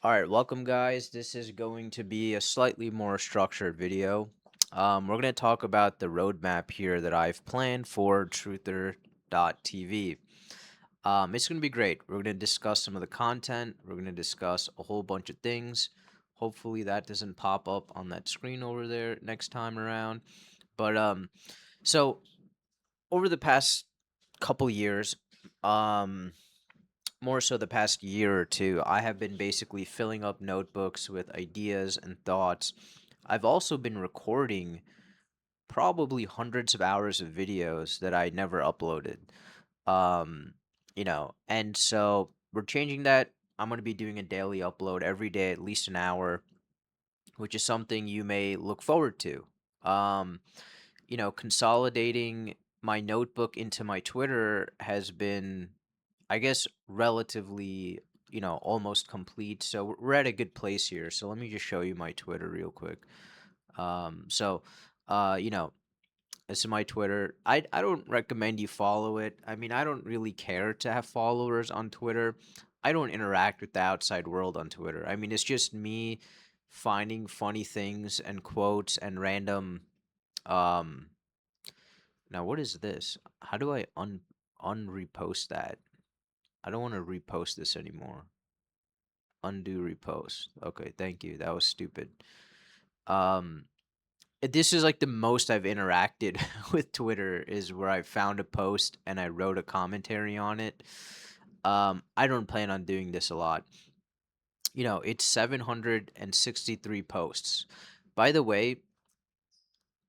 All right, welcome guys. This is going to be a slightly more structured video. We're going to talk about the roadmap here that I've planned for Truther.tv. It's going to be great. We're going to discuss some of the content. We're going to discuss a whole bunch of things. Hopefully that doesn't pop up on that screen over there next time around. But over the past couple years, um, more so the past year or two, I have been basically filling up notebooks with ideas and thoughts. I've also been recording probably hundreds of hours of videos that I never uploaded. Um, and so we're changing that. I'm going to be doing a daily upload every day, at least an hour, which is something you may look forward to. Um, consolidating my notebook into my Twitter has been, I guess, relatively, almost complete. So we're at a good place here. So let me just show you my Twitter real quick. Um, so, uh, you know, this is my Twitter. I don't recommend you follow it. I mean, I don't really care to have followers on Twitter. I don't interact with the outside world on Twitter. I mean, it's just me finding funny things and quotes and random um now what is this? How do I unrepost that? I don't want to repost this anymore. Undo repost. Okay, thank you. That was stupid. Um, this is like the most I've interacted with Twitter is where I found a post and I wrote a commentary on it. I don't plan on doing this a lot. It's 763 posts. By the way,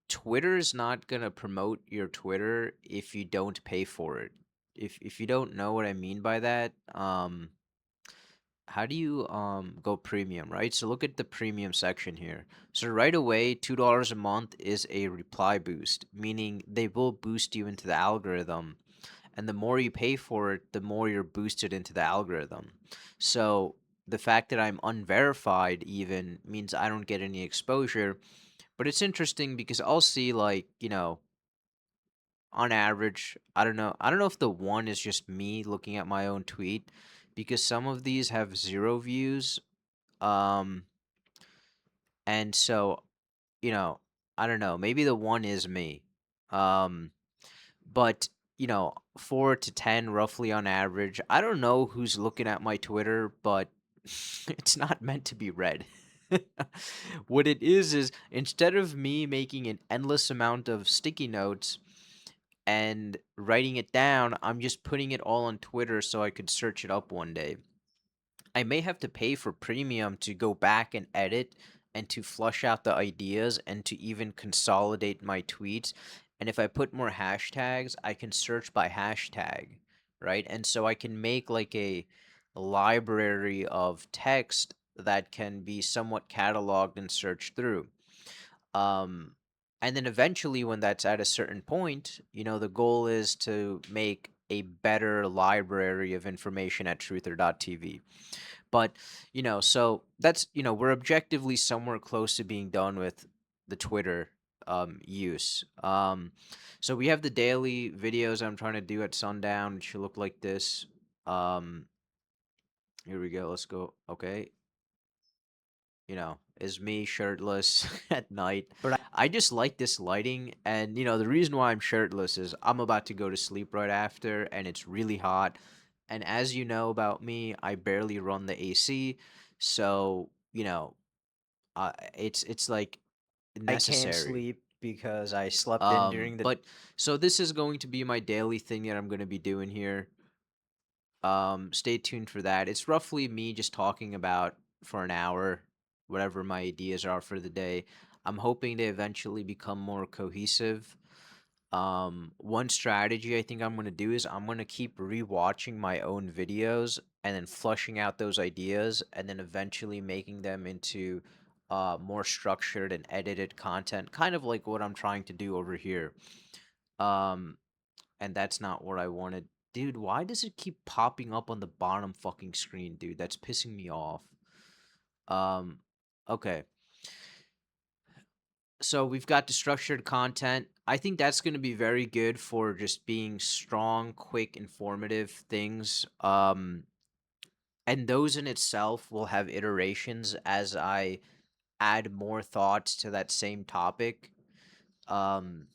Twitter is not gonna promote your Twitter if you don't pay for it. If you don't know what I mean by that, how do you go premium, right? So look at the premium section here. So right away, $2 a month is a reply boost, meaning they will boost you into the algorithm. And the more you pay for it, the more you're boosted into the algorithm. So the fact that I'm unverified even means I don't get any exposure. But it's interesting because I'll see like, on average, I don't know if the one is just me looking at my own tweet because some of these have 0 views. Um, and so, you know, I don't know, maybe the one is me. Um, but 4 to 10 roughly on average. I don't know who's looking at my Twitter, but it's not meant to be read. What it is instead of me making an endless amount of sticky notes and writing it down, I'm just putting it all on Twitter so I could search it up one day. I may have to pay for premium to go back and edit and to flush out the ideas and to even consolidate my tweets. And if I put more hashtags, I can search by hashtag, right? And so I can make like a library of text that can be somewhat cataloged and searched through. Um, and then eventually, when that's at a certain point, the goal is to make a better library of information at truther.tv. But, so that's, we're objectively somewhere close to being done with the Twitter use. So we have the daily videos I'm trying to do at sundown. It should look like this. Um, Here we go. Let's go. Okay. Is me shirtless at night. But I just like this lighting. And, the reason why I'm shirtless is I'm about to go to sleep right after, and it's really hot. And as you know about me, I barely run the AC. So, it's like I can't necessary. sleep because I slept in during the But so this is going to be my daily thing that I'm going to be doing here. Stay tuned for that. It's roughly me just talking about for an hour whatever my ideas are for the day. I'm hoping to eventually become more cohesive. One strategy I think I'm going to do is I'm going to keep rewatching my own videos and then flushing out those ideas and then eventually making them into more structured and edited content, kind of like what I'm trying to do over here. Um, and that's not what I wanted. Dude, why does it keep popping up on the bottom fucking screen, dude? That's pissing me off. Um, okay. So we've got the structured content. I think that's going to be very good for just being strong, quick, informative things. and those in itself will have iterations as I add more thoughts to that same topic. Um,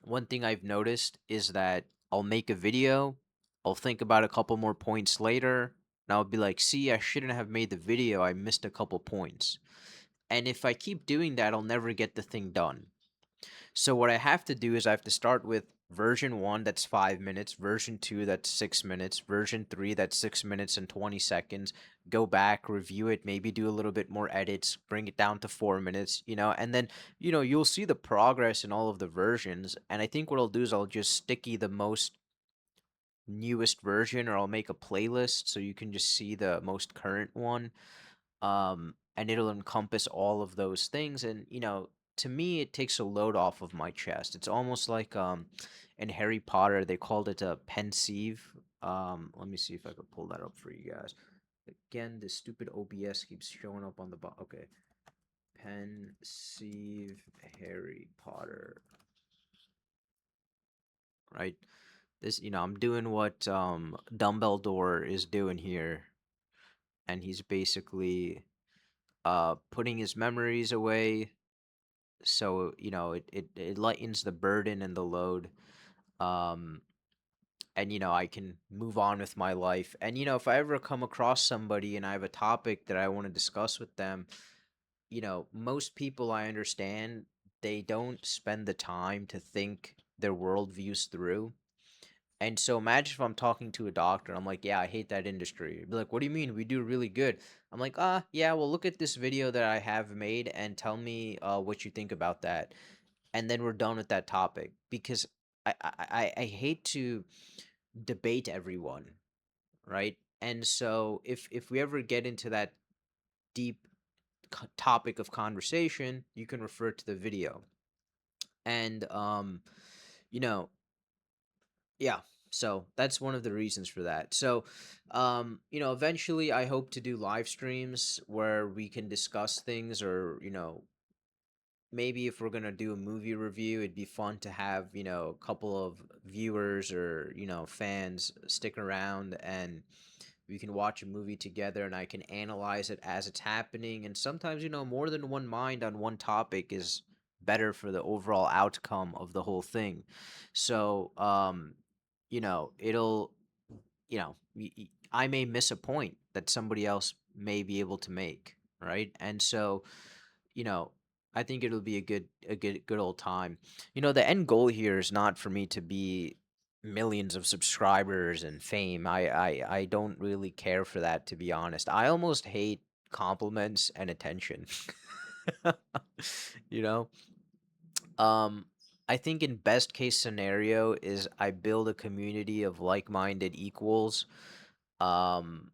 One thing I've noticed is that I'll make a video, I'll think about a couple more points later, and I'll be like, see, I shouldn't have made the video, I missed a couple points. And if I keep doing that, I'll never get the thing done. So what I have to do is I have to start with version 1 that's 5 minutes, version 2 that's 6 minutes, version 3 that's 6 minutes and 20 seconds, go back, review it, maybe do a little bit more edits, bring it down to 4 minutes, and then, you'll see the progress in all of the versions. And I think what I'll do is I'll just sticky the most newest version, or I'll make a playlist so you can just see the most current one, and it'll encompass all of those things. And to me, it takes a load off of my chest. It's almost like in Harry Potter they called it a pensieve. Let me see if I could pull that up for you guys. Again, this stupid OBS keeps showing up on the bottom. Okay, pensieve Harry Potter, right? This, I'm doing what Dumbledore is doing here, and he's basically putting his memories away, so it lightens the burden and the load. um and I can move on with my life. And if I ever come across somebody and I have a topic that I want to discuss with them, most people, I understand, they don't spend the time to think their worldviews through. And so imagine if I'm talking to a doctor, I'm like, yeah, I hate that industry. He'd be like, what do you mean? We do really good. I'm like, yeah, well, look at this video that I have made and tell me what you think about that. And then we're done with that topic, because I hate to debate everyone, right? And so if we ever get into that deep topic of conversation, you can refer to the video. And you know, yeah, so that's one of the reasons for that. So eventually I hope to do live streams where we can discuss things, or maybe if we're gonna do a movie review, it'd be fun to have, a couple of viewers or, fans stick around, and we can watch a movie together and I can analyze it as it's happening. And sometimes, more than one mind on one topic is better for the overall outcome of the whole thing. So, it'll, I may miss a point that somebody else may be able to make, right? And so, you know, I think it'll be a good old time. The end goal here is not for me to be millions of subscribers and fame. I don't really care for that, to be honest. I almost hate compliments and attention. you know? Um I think in best case scenario is I build a community of like-minded equals. Um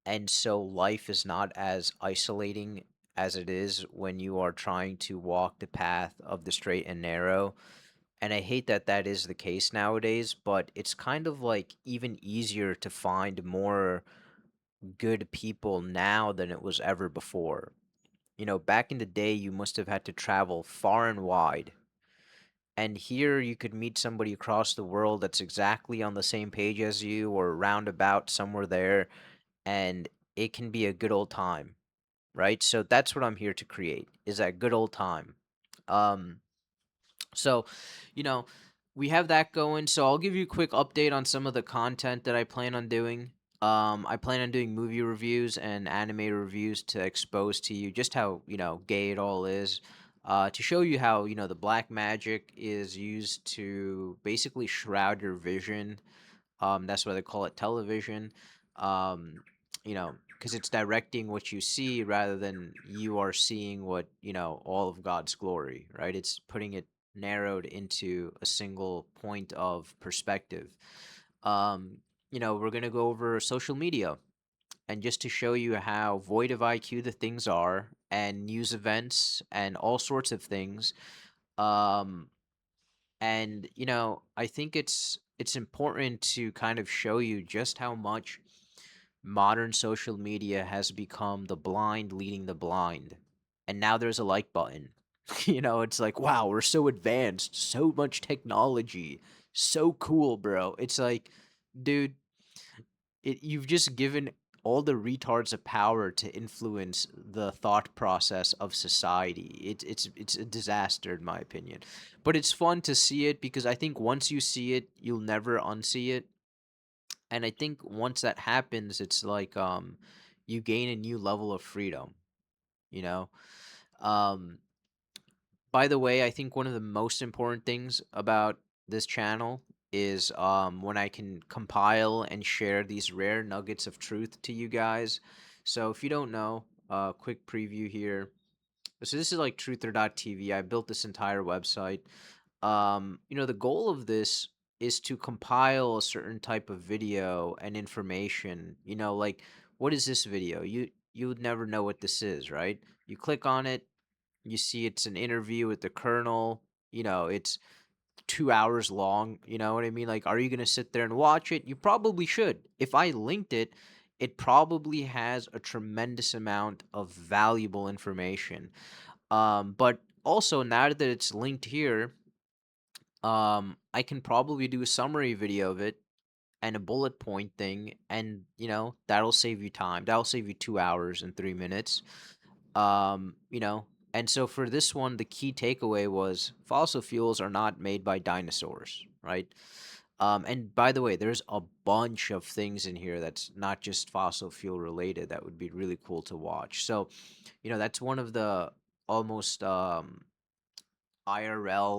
and so life is not as isolating as it is when you are trying to walk the path of the straight and narrow. And I hate that that is the case nowadays, but it's kind of like even easier to find more good people now than it was ever before. Back in the day, you must have had to travel far and wide. And here you could meet somebody across the world that's exactly on the same page as you, or roundabout somewhere there, and it can be a good old time, right? So that's what I'm here to create, is that good old time. Um, so, you know, we have that going. So I'll give you a quick update on some of the content that I plan on doing. I plan on doing movie reviews and anime reviews to expose to you just how, gay it all is. To show you how, the black magic is used to basically shroud your vision. That's why they call it television. Because it's directing what you see rather than you are seeing what, all of God's glory, right? It's putting it narrowed into a single point of perspective. Um, we're going to go over social media, and just to show you how void of IQ the things are, and news events and all sorts of things. Um, and I think it's important to kind of show you just how much modern social media has become the blind leading the blind. And now there's a like button. It's like, wow, we're so advanced, so much technology, so cool, bro. It's like, dude, you've just given all the retards of power to influence the thought process of society. It's a disaster in my opinion. But it's fun to see it because I think once you see it, you'll never unsee it. And I think once that happens, it's like you gain a new level of freedom, you know? Um by the way, I think one of the most important things about this channel is when I can compile and share these rare nuggets of truth to you guys. So if you don't know, quick preview here. So this is like truther.tv. I built this entire website. The goal of this is to compile a certain type of video and information. Like what is this video? You would never know what this is, right? You click on it, you see it's an interview with the colonel. It's 2 hours long. You know what I mean? Like, are you gonna sit there and watch it? You probably should. If I linked it, it probably has a tremendous amount of valuable information. But also now that it's linked here, I can probably do a summary video of it and a bullet point thing, and that'll save you time. That'll save you 2 hours and 3 minutes. um you know and so for this one, the key takeaway was fossil fuels are not made by dinosaurs, right? And by the way, there's a bunch of things in here that's not just fossil fuel related that would be really cool to watch. So that's one of the almost IRL,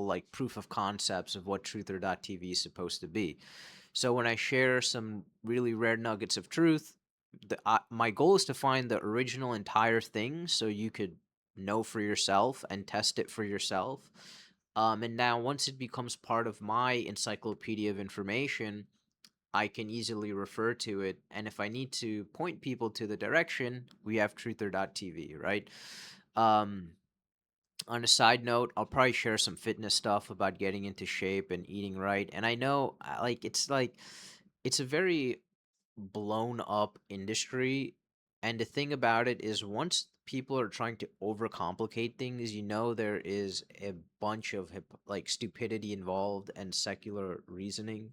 like, proof of concepts of what truther.tv is supposed to be. So when I share some really rare nuggets of truth, my goal is to find the original entire thing so you could know for yourself and test it for yourself. And now once it becomes part of my encyclopedia of information, I can easily refer to it. And if I need to point people to the direction, we have truther.tv, right? Um, on a side note, I'll probably share some fitness stuff about getting into shape and eating right. And I know, it's a very blown up industry. And the thing about it is, once people are trying to overcomplicate things, there is a bunch of like stupidity involved and secular reasoning.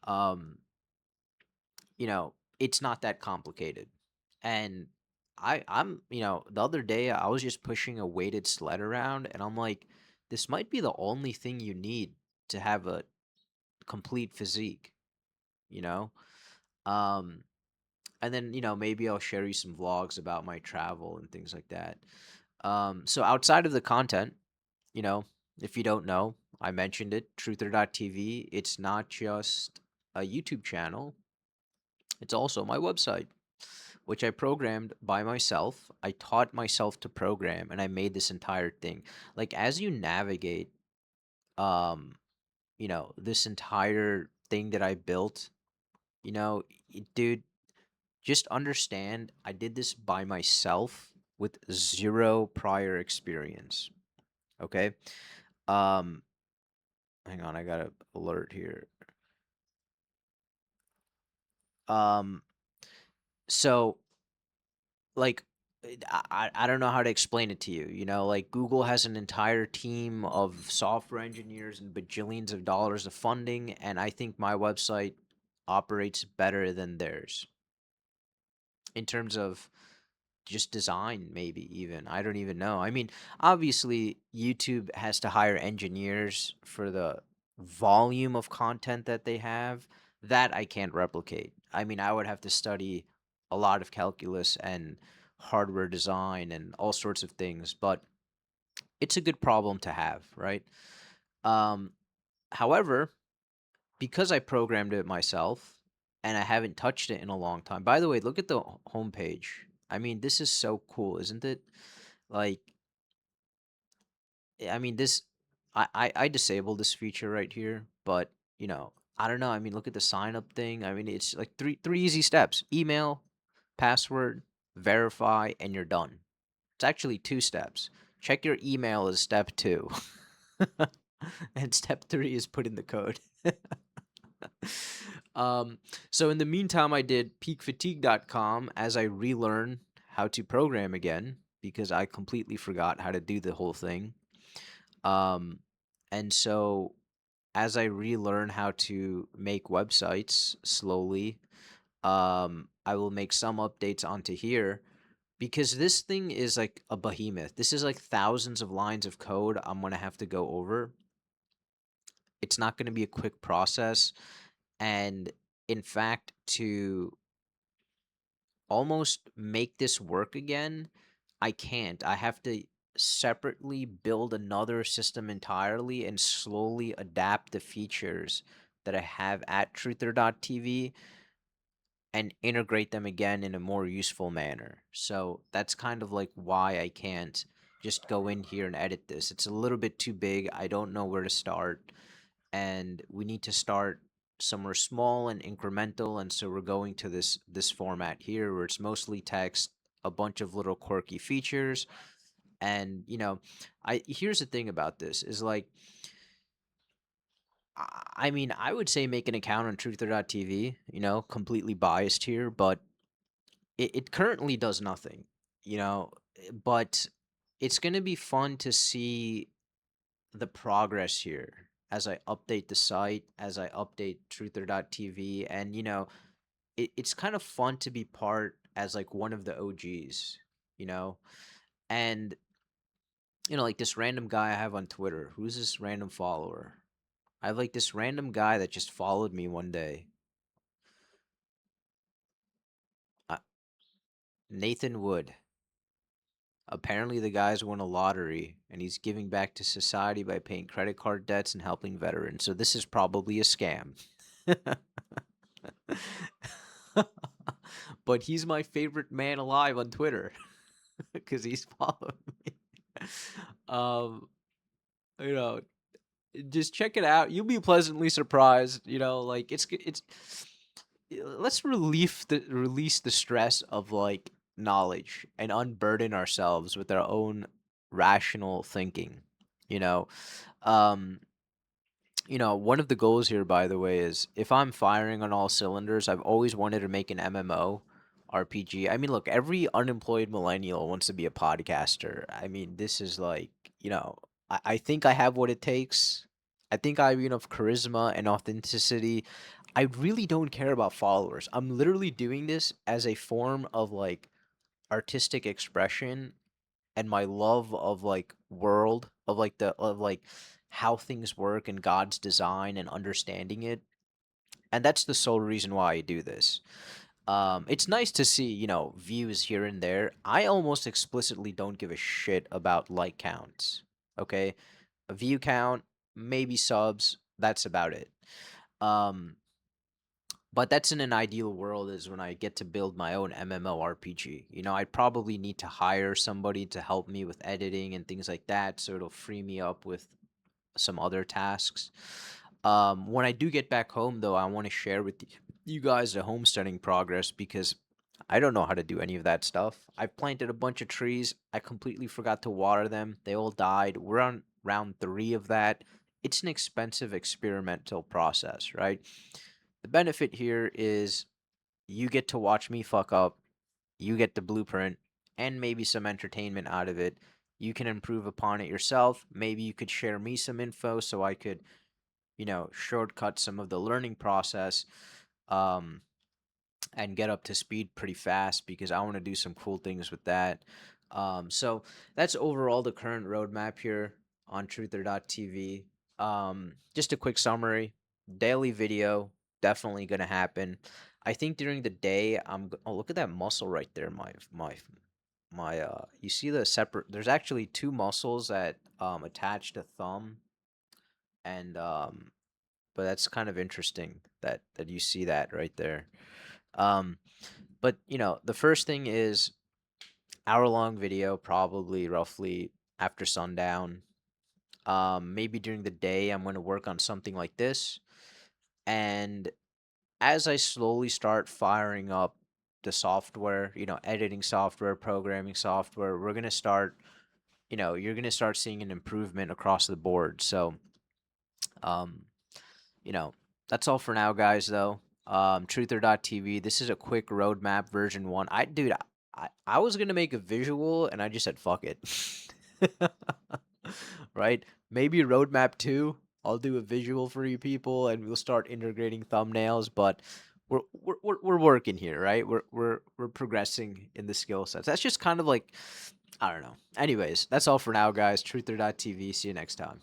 Um, it's not that complicated. And the other day I was just pushing a weighted sled around, and I'm like, this might be the only thing you need to have a complete physique, you know? Um, and then, maybe I'll share you some vlogs about my travel and things like that. So outside of the content, you know, if you don't know, I mentioned it, truther.tv. It's not just a YouTube channel, it's also my website, which I programmed by myself. I taught myself to program, and I made this entire thing. Like, as you navigate, um, this entire thing that I built, dude, just understand I did this by myself with zero prior experience. Okay. Um, hang on, I got an alert here. Um, so like I don't know how to explain it to you. Like, Google has an entire team of software engineers and bajillions of dollars of funding, and I think my website operates better than theirs in terms of just design, maybe even. I don't even know. I mean, obviously YouTube has to hire engineers for the volume of content that they have. That I can't replicate. I mean, I would have to study a lot of calculus and hardware design and all sorts of things, but it's a good problem to have, right? Um, However, because I programmed it myself and I haven't touched it in a long time. By the way, look at the homepage. I mean, this is so cool, isn't it? Like, I mean, I disabled this feature right here, but I don't know. I mean, look at the sign up thing. I mean, it's like three easy steps: email, password, verify, and you're done. It's actually 2 steps. Check your email is step 2. And step 3 is put in the code. um, so in the meantime, I did peakfatigue.com as I relearn how to program again because I completely forgot how to do the whole thing. Um, and so as I relearn how to make websites slowly, I will make some updates onto here because this thing is like a behemoth. This is like thousands of lines of code I'm gonna have to go over. It's not gonna be a quick process, and in fact, to almost make this work again, I can't. I have to separately build another system entirely and slowly adapt the features that I have at truther.tv and integrate them again in a more useful manner. So that's kind of like why I can't just go in here and edit this. It's a little bit too big. I don't know where to start. And we need to start somewhere small and incremental. And so we're going to this format here where it's mostly text, a bunch of little quirky features. And I here's the thing about this is like I mean, I would say make an account on truther.tv, completely biased here, but it currently does nothing, but it's going to be fun to see the progress here as I update the site, as I update truther.tv. And, it's kind of fun to be part as like one of the OGs, you know? And, like this random guy I have on Twitter. Who's this random follower? I have like this random guy that just followed me one day. Uh, Nathan Wood. Apparently, the guy's won a lottery and he's giving back to society by paying credit card debts and helping veterans. So, this is probably a scam. But he's my favorite man alive on Twitter because he's following me. Um, you know, just check it out. You'll be pleasantly surprised. Like it's. Let's release the stress of like knowledge and unburden ourselves with our own rational thinking. You know, um, one of the goals here, by the way, is if I'm firing on all cylinders, I've always wanted to make an MMO RPG. I mean, look, every unemployed millennial wants to be a podcaster. I mean, this is like, I think I have what it takes. I think I have enough charisma and authenticity. I really don't care about followers. I'm literally doing this as a form of like artistic expression and my love of like world of like the of like how things work and God's design and understanding it. And that's the sole reason why I do this. It's nice to see, views here and there. I almost explicitly don't give a shit about like counts. Okay? A view count, maybe subs, that's about it. Um, but that's in an ideal world is when I get to build my own MMORPG. I probably need to hire somebody to help me with editing and things like that, so it'll free me up with some other tasks. When I do get back home, though, I want to share with you guys the homesteading progress because I don't know how to do any of that stuff. I've planted a bunch of trees. I completely forgot to water them. They all died. We're on round 3 of that. It's an expensive experimental process, right? The benefit here is you get to watch me fuck up, you get the blueprint, and maybe some entertainment out of it. You can improve upon it yourself. Maybe you could share me some info so I could, shortcut some of the learning process um, and get up to speed pretty fast because I want to do some cool things with that. So that's overall the current roadmap here on truther.tv. Just a quick summary: daily video definitely gonna happen. I think during the day oh, look at that muscle right there. My you see the separate, there's actually two muscles that attach to thumb, and but that's kind of interesting that you see that right there. Um but the first thing is hour-long video, probably roughly after sundown. Maybe during the day, I'm going to work on something like this. And as I slowly start firing up the software, editing software, programming software, we're going to start, you're going to start seeing an improvement across the board. So, um, you know, that's all for now, guys, though. Truther.tv. This is a quick roadmap version 1. Dude, I was gonna make a visual and I just said fuck it. Right? Maybe roadmap 2. I'll do a visual for you people and we'll start integrating thumbnails, but we're working here, right? We're progressing in the skill sets. That's just kind of like I don't know. Anyways, that's all for now, guys. Truther.tv. See you next time.